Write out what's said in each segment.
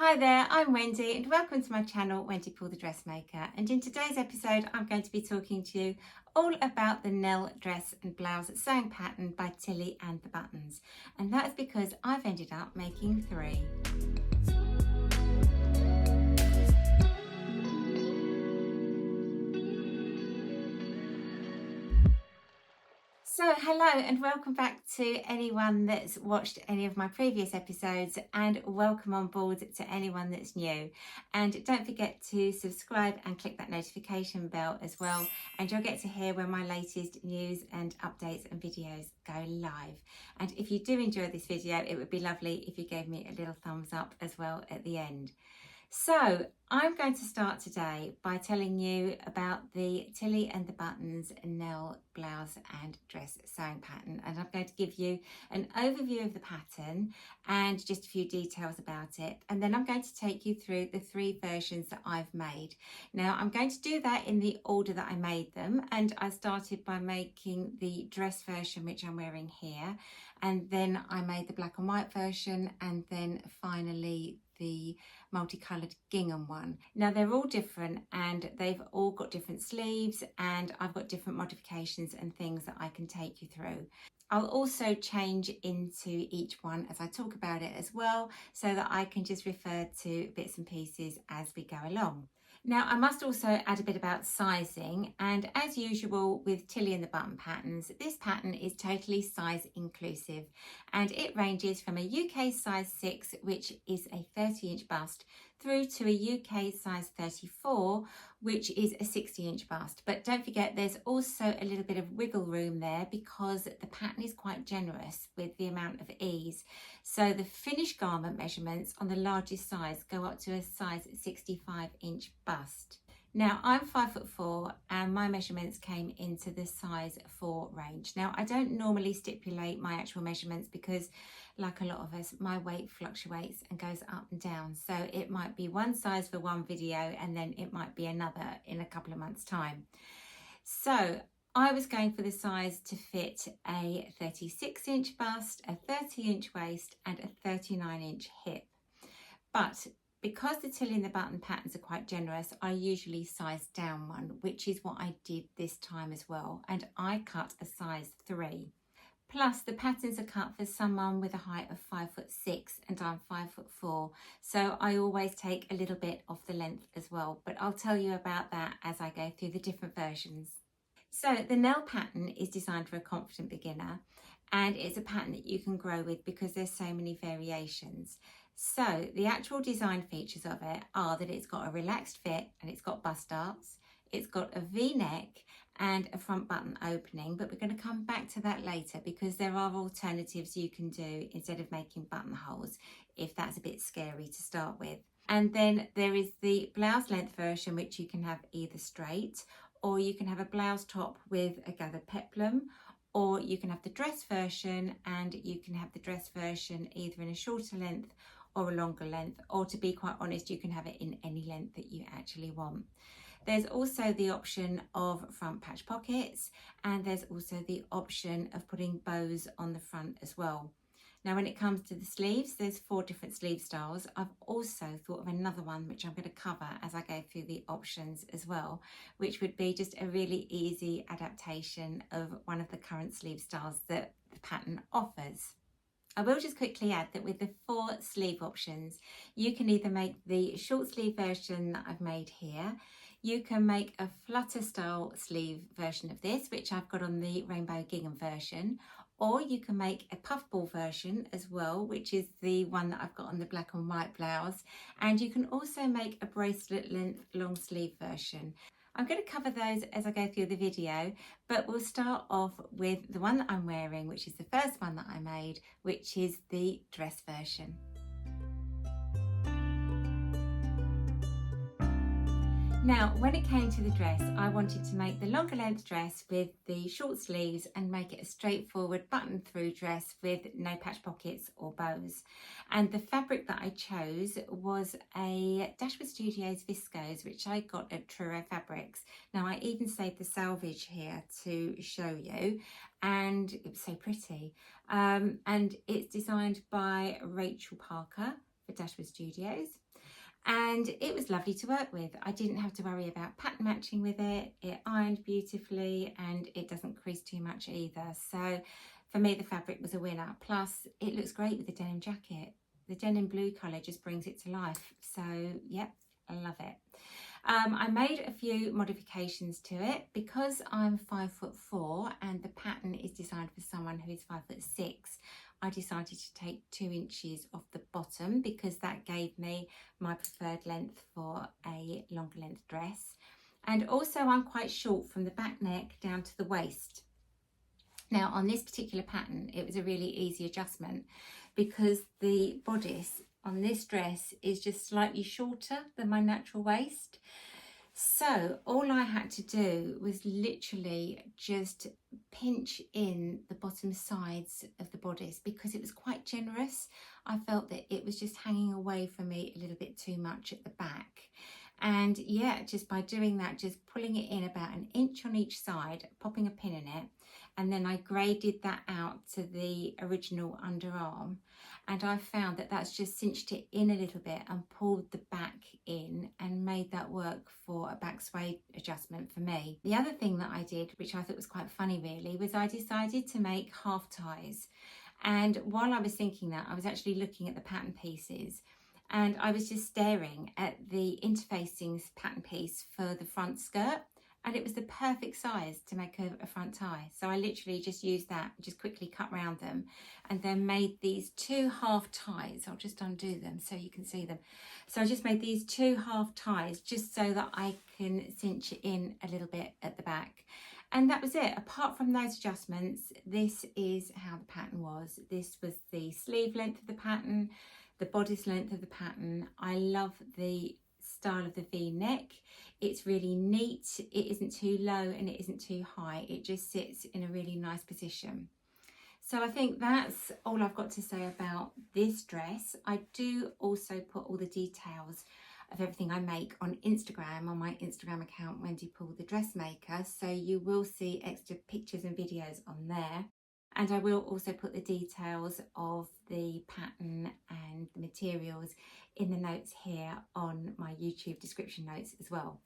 Hi there, I'm Wendy and welcome to my channel, Wendy Paul the Dressmaker. And in today's episode, I'm going to be talking to you all about the Nell dress and blouse sewing pattern by Tilly and the Buttons. And that's because I've ended up making 3. So hello and welcome back to anyone that's watched any of my previous episodes, and welcome on board to anyone that's new. And don't forget to subscribe and click that notification bell as well, and you'll get to hear when my latest news and updates and videos go live. And if you do enjoy this video, it would be lovely if you gave me a little thumbs up as well at the end. So I'm going to start today by telling you about the Tilly and the Buttons Nell blouse and dress sewing pattern, and I'm going to give you an overview of the pattern and just a few details about it, and then I'm going to take you through the 3 versions that I've made. Now I'm going to do that in the order that I made them, and I started by making the dress version, which I'm wearing here, and then I made the black and white version, and then finally the multicolored gingham one. Now they're all different and they've all got different sleeves, and I've got different modifications and things that I can take you through. I'll also change into each one as I talk about it as well, so that I can just refer to bits and pieces as we go along. Now I must also add a bit about sizing, and as usual with Tilly and the Button patterns, this pattern is totally size inclusive, and it ranges from a UK size 6, which is a 30-inch bust, through to a UK size 34, which is a 60-inch bust. But don't forget, there's also a little bit of wiggle room there because the pattern is quite generous with the amount of ease. So the finished garment measurements on the largest size go up to a size 65-inch bust. Now I'm 5'4" and my measurements came into the size 4 range. Now I don't normally stipulate my actual measurements because, like a lot of us, my weight fluctuates and goes up and down. So it might be one size for one video and then it might be another in a couple of months' time. So I was going for the size to fit a 36-inch bust, a 30-inch waist and a 39-inch hip. But because the Tilly and the Button patterns are quite generous, I usually size down one, which is what I did this time as well. And I cut a size 3. Plus the patterns are cut for someone with a height of 5'6" and I'm 5'4". So I always take a little bit off the length as well, but I'll tell you about that as I go through the different versions. So the Nell pattern is designed for a confident beginner, and it's a pattern that you can grow with because there's so many variations. So the actual design features of it are that it's got a relaxed fit and it's got bust darts, it's got a V-neck and a front button opening, but we're going to come back to that later because there are alternatives you can do instead of making buttonholes if that's a bit scary to start with. And then there is the blouse length version, which you can have either straight, or you can have a blouse top with a gathered peplum, or you can have the dress version, and you can have the dress version either in a shorter length or a longer length, or to be quite honest, you can have it in any length that you actually want. There's also the option of front patch pockets, and there's also the option of putting bows on the front as well. Now when it comes to the sleeves, there's 4 different sleeve styles. I've also thought of another one which I'm going to cover as I go through the options as well, which would be just a really easy adaptation of one of the current sleeve styles that the pattern offers. I will just quickly add that with the 4 sleeve options, you can either make the short sleeve version that I've made here, you can make a Flutter style sleeve version of this, which I've got on the rainbow gingham version, or you can make a puffball version as well, which is the one that I've got on the black and white blouse, and you can also make a bracelet length long sleeve version. I'm going to cover those as I go through the video, but we'll start off with the one that I'm wearing, which is the first one that I made, which is the dress version. Now, when it came to the dress, I wanted to make the longer length dress with the short sleeves and make it a straightforward button through dress with no patch pockets or bows. And the fabric that I chose was a Dashwood Studios viscose, which I got at Truro Fabrics. Now, I even saved the salvage here to show you, and it was so pretty. And it's designed by Rachel Parker for Dashwood Studios. and it was lovely to work with. I didn't have to worry about pattern matching with it. It ironed beautifully and it doesn't crease too much either. So for me, the fabric was a winner. Plus, it looks great with the denim jacket. The denim blue colour just brings it to life. So, yep, I love it. I made a few modifications to it because I'm 5'4" and the pattern is designed for someone who's 5'6". I decided to take 2 inches off the bottom because that gave me my preferred length for a longer length dress. And also I'm quite short from the back neck down to the waist. Now on this particular pattern, it was a really easy adjustment because the bodice on this dress is just slightly shorter than my natural waist. So all I had to do was literally just pinch in the bottom sides of the bodice because it was quite generous. I felt that it was just hanging away from me a little bit too much at the back. And yeah, just by doing that, just pulling it in about 1 inch on each side, popping a pin in it, and then I graded that out to the original underarm. And I found that that's just cinched it in a little bit and pulled the back in and made that work for a back sway adjustment for me. The other thing that I did, which I thought was quite funny really, was I decided to make half ties. And while I was thinking that, I was actually looking at the pattern pieces and I was just staring at the interfacing pattern piece for the front skirt. And it was the perfect size to make a front tie. So I literally just used that, just quickly cut around them and then made these 2 half ties. I'll just undo them so you can see them. So I just made these 2 half ties just so that I can cinch it in a little bit at the back. And that was it. Apart from those adjustments, this is how the pattern was. This was the sleeve length of the pattern, the bodice length of the pattern. I love the style of the V-neck. It's really neat, it isn't too low and it isn't too high, it just sits in a really nice position. So I think that's all I've got to say about this dress. I do also put all the details of everything I make on Instagram, on my Instagram account, Wendy Paul the Dressmaker, so you will see extra pictures and videos on there. And I will also put the details of the pattern and the materials in the notes here on my YouTube description notes as well.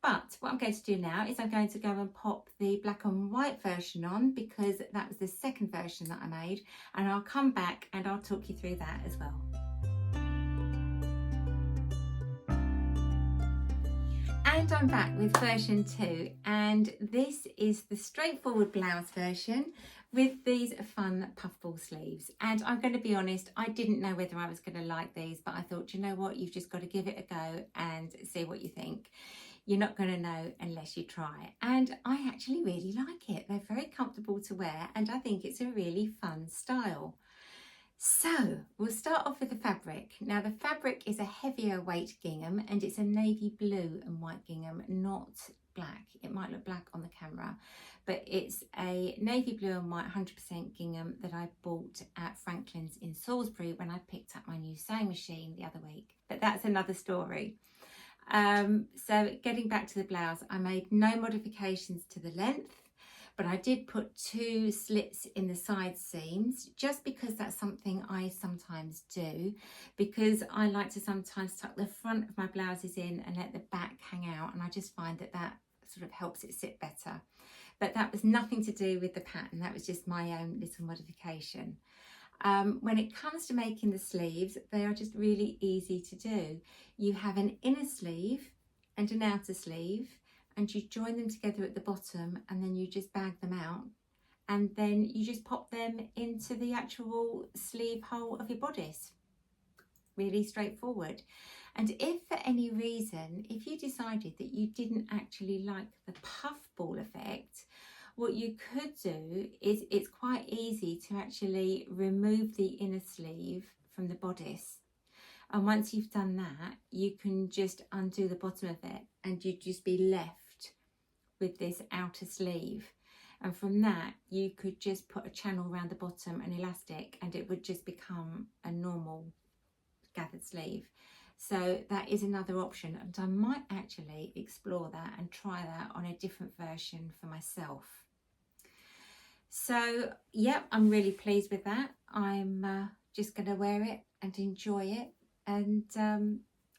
But what I'm going to do now is I'm going to go and pop the black and white version on because that was the second version that I made, and I'll come back and I'll talk you through that as well. And I'm back with version 2, and this is the straightforward blouse version with these fun puffball sleeves. And I'm going to be honest, I didn't know whether I was going to like these, but I thought, you know what, you've just got to give it a go and see what you think. You're not going to know unless you try. And I actually really like it. They're very comfortable to wear and I think it's a really fun style. So we'll start off with the fabric. Now the fabric is a heavier weight gingham and it's a navy blue and white gingham, not black. It might look black on the camera, but it's a navy blue and white 100% gingham that I bought at Franklins in Salisbury when I picked up my new sewing machine the other week. But that's another story. So getting back to the blouse, I made no modifications to the length, but I did put 2 slits in the side seams just because that's something I sometimes do, because I like to sometimes tuck the front of my blouses in and let the back hang out, and I just find that that sort of helps it sit better. But that was nothing to do with the pattern, that was just my own little modification. When it comes to making the sleeves, they are just really easy to do. You have an inner sleeve and an outer sleeve, and you join them together at the bottom, and then you just bag them out, and then you just pop them into the actual sleeve hole of your bodice. Really straightforward. And if for any reason, if you decided that you didn't actually like the puffball effect, what you could do is, it's quite easy to actually remove the inner sleeve from the bodice. And once you've done that, you can just undo the bottom of it and you'd just be left with this outer sleeve. And from that, you could just put a channel around the bottom, an elastic, and it would just become a normal gathered sleeve. So that is another option, and I might actually explore that and try that on a different version for myself. So yeah, I'm really pleased with that. I'm just going to wear it and enjoy it, and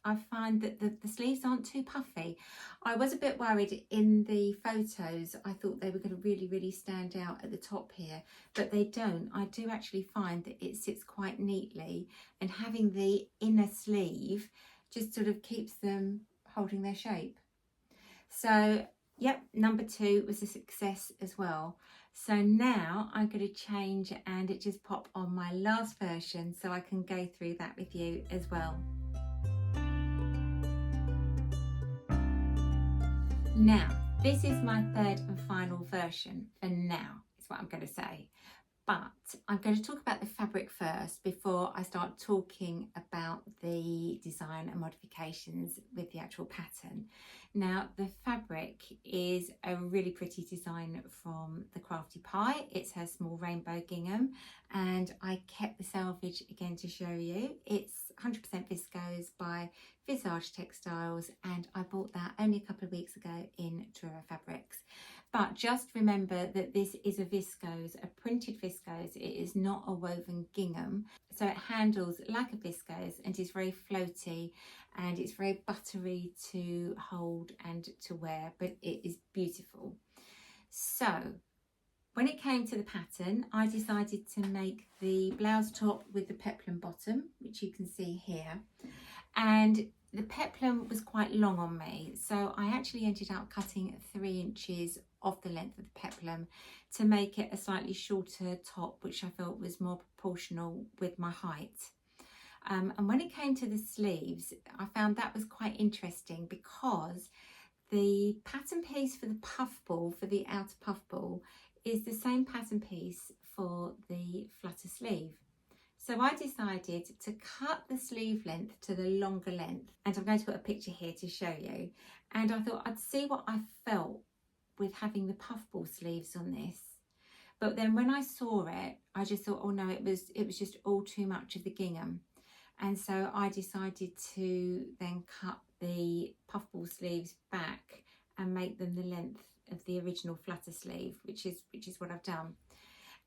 I find that the sleeves aren't too puffy. I was a bit worried in the photos. I thought they were going to really stand out at the top here, but they don't. I do actually find that it sits quite neatly, and having the inner sleeve just sort of keeps them holding their shape. So yep, number 2 was a success as well. So now I'm going to change and it just pop on my last version so I can go through that with you as well. Now, this is my 3rd and final version for now, is what I'm going to say. But I'm going to talk about the fabric first before I start talking about the design and modifications with the actual pattern. Now, the fabric is a really pretty design from the Crafty Pie. It's her small rainbow gingham, and I kept the selvage again to show you. It's 100% viscose by Visage Textiles, and I bought that only a couple of weeks ago in Truro Fabrics. But just remember that this is a viscose, a printed viscose. It is not a woven gingham. So it handles like a viscose and is very floaty, and it's very buttery to hold and to wear, but it is beautiful. So when it came to the pattern, I decided to make the blouse top with the peplum bottom, which you can see here. And the peplum was quite long on me, so I actually ended up cutting 3 inches off the length of the peplum to make it a slightly shorter top, which I felt was more proportional with my height. And when it came to the sleeves, I found that was quite interesting because the pattern piece for the puffball, for the outer puffball, is the same pattern piece for the flutter sleeve. So I decided to cut the sleeve length to the longer length, and I'm going to put a picture here to show you. And I thought I'd see what I felt with having the puffball sleeves on this. But then when I saw it, I just thought, oh no, it was just all too much of the gingham. And so I decided to then cut the puffball sleeves back and make them the length of the original flutter sleeve, which is what I've done.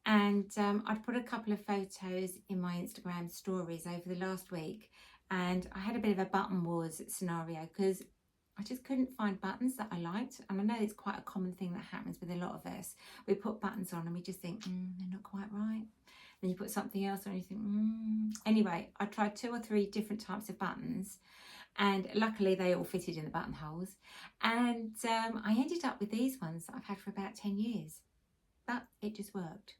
And I'd put a couple of photos in my Instagram stories over the last week, and I had a bit of a button wars scenario because I just couldn't find buttons that I liked. And I know it's quite a common thing that happens with a lot of us. We put buttons on and we just think, they're not quite right. Then you put something else on and you think, Anyway, I tried 2 or 3 different types of buttons, and luckily they all fitted in the buttonholes. And I ended up with these ones that I've had for about 10 years. But it just worked.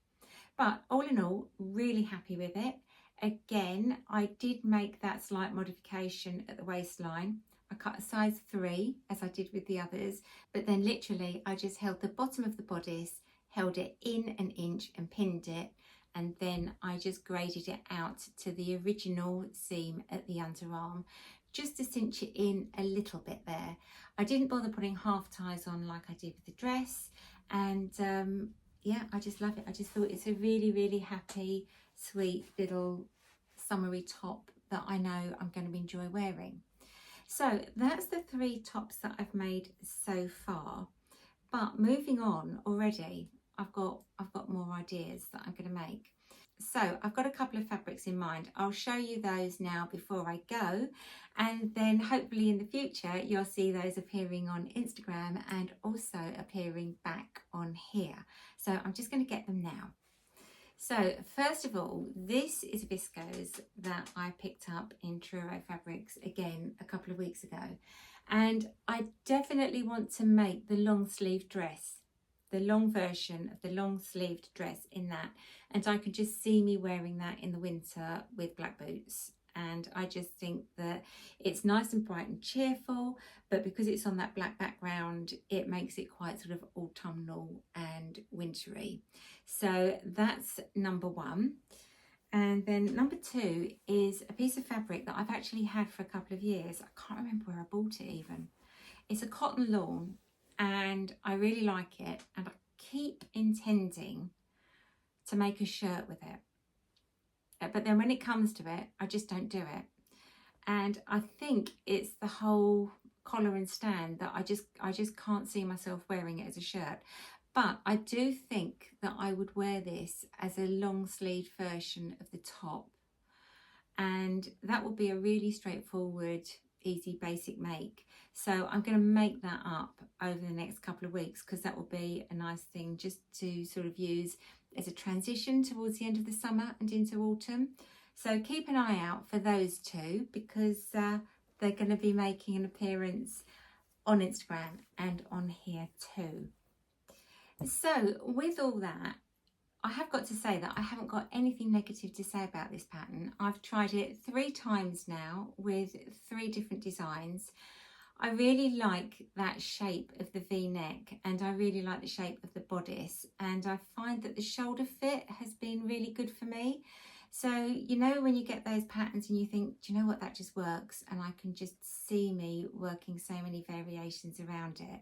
But all in all, really happy with it. Again, I did make that slight modification at the waistline. I cut a size 3 as I did with the others, but then literally I just held the bottom of the bodice, held it in 1 inch and pinned it, and then I just graded it out to the original seam at the underarm, just to cinch it in a little bit there. I didn't bother putting half ties on like I did with the dress, and yeah, I just love it. I just thought it's a really happy, sweet little summery top that I know I'm going to enjoy wearing. So that's the 3 tops that I've made so far. But moving on already, I've got more ideas that I'm going to make. So I've got a couple of fabrics in mind. I'll show you those now before I go, and then hopefully in the future you'll see those appearing on Instagram and also appearing back on here. So I'm just going to get them now. So first of all, this is a viscose that I picked up in Truro Fabrics again a couple of weeks ago, and I definitely want to make the long sleeve dress, the long version of the long sleeved dress in that, and I can just see me wearing that in the winter with black boots. And I just think that it's nice and bright and cheerful, but because it's on that black background, it makes it quite sort of autumnal and wintry. So that's number 1. And then number 2 is a piece of fabric that I've actually had for a couple of years. I can't remember where I bought it even. It's a cotton lawn, and I really like it, and I keep intending to make a shirt with it. But then when it comes to it, I just don't do it. And I think it's the whole collar and stand that I just can't see myself wearing it as a shirt. But I do think that I would wear this as a long sleeve version of the top, and that would be a really straightforward easy basic make. So I'm going to make that up over the next couple of weeks, because that will be a nice thing just to sort of use as a transition towards the end of the summer and into autumn. So keep an eye out for those two, because they're going to be making an appearance on Instagram and on here too. So with all that, I have got to say that I haven't got anything negative to say about this pattern. I've tried it 3 times now with 3 different designs. I really like that shape of the V-neck, and I really like the shape of the bodice, and I find that the shoulder fit has been really good for me. So, you know, when you get those patterns and you think, do you know what, that just works, and I can just see me working so many variations around it.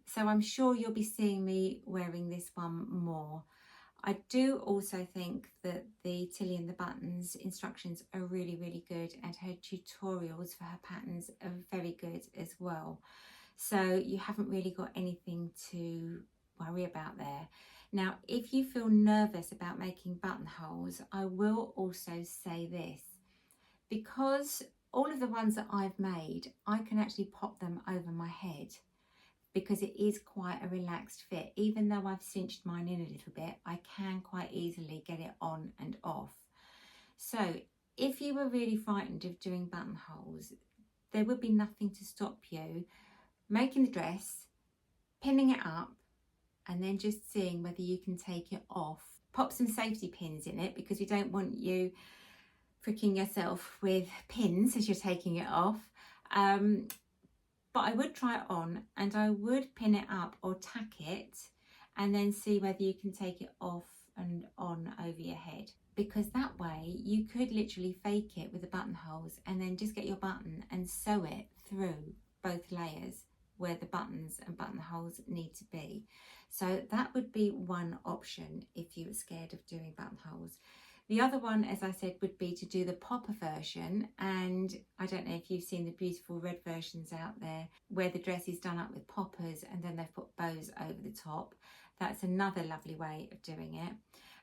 So I'm sure you'll be seeing me wearing this one more. I do also think that the Tilly and the Buttons instructions are really, really good, and her tutorials for her patterns are very good as well. So you haven't really got anything to worry about there. Now, if you feel nervous about making buttonholes, I will also say this. Because all of the ones that I've made, I can actually pop them over my head, because it is quite a relaxed fit. Even though I've cinched mine in a little bit, I can quite easily get it on and off. So if you were really frightened of doing buttonholes, there would be nothing to stop you making the dress, pinning it up, and then just seeing whether you can take it off. Pop some safety pins in it, because we don't want you pricking yourself with pins as you're taking it off. But I would try it on, and I would pin it up or tack it, and then see whether you can take it off and on over your head, because that way you could literally fake it with the buttonholes and then just get your button and sew it through both layers where the buttons and buttonholes need to be. So that would be one option if you were scared of doing buttonholes. The other one, as I said, would be to do the popper version, and I don't know if you've seen the beautiful red versions out there where the dress is done up with poppers and then they've put bows over the top. That's another lovely way of doing it.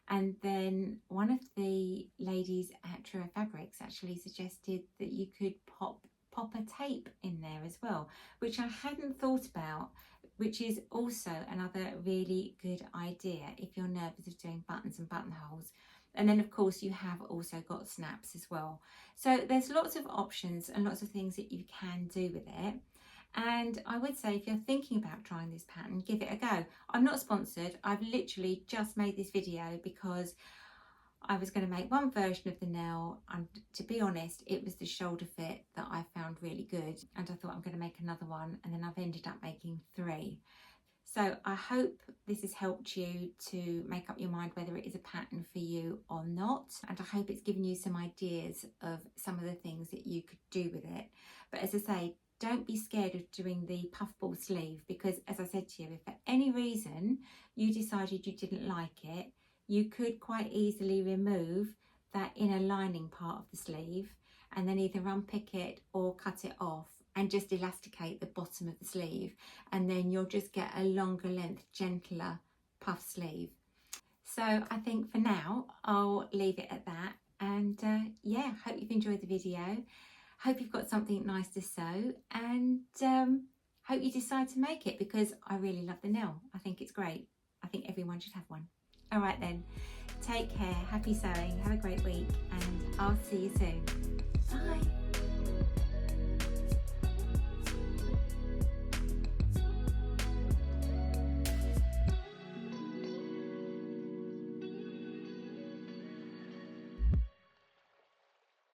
And then one of the ladies at Truro Fabrics actually suggested that you could pop popper tape in there as well, which I hadn't thought about, which is also another really good idea if you're nervous of doing buttons and buttonholes. And then of course you have also got snaps as well. So there's lots of options and lots of things that you can do with it. And I would say if you're thinking about trying this pattern, give it a go. I'm not sponsored. I've literally just made this video because I was going to make one version of the Nell, and to be honest, it was the shoulder fit that I found really good, and I thought I'm going to make another one, and then I've ended up making 3. So I hope this has helped you to make up your mind whether it is a pattern for you or not. And I hope it's given you some ideas of some of the things that you could do with it. But as I say, don't be scared of doing the puffball sleeve, because as I said to you, if for any reason you decided you didn't like it, you could quite easily remove that inner lining part of the sleeve and then either unpick it or cut it off and just elasticate the bottom of the sleeve, and then you'll just get a longer length, gentler puff sleeve. So I think for now I'll leave it at that, and yeah, hope you've enjoyed the video, hope you've got something nice to sew, and hope you decide to make it, because I really love the Nell. I think it's great. I think everyone should have one. All right then, take care, happy sewing, have a great week, and I'll see you soon. Bye.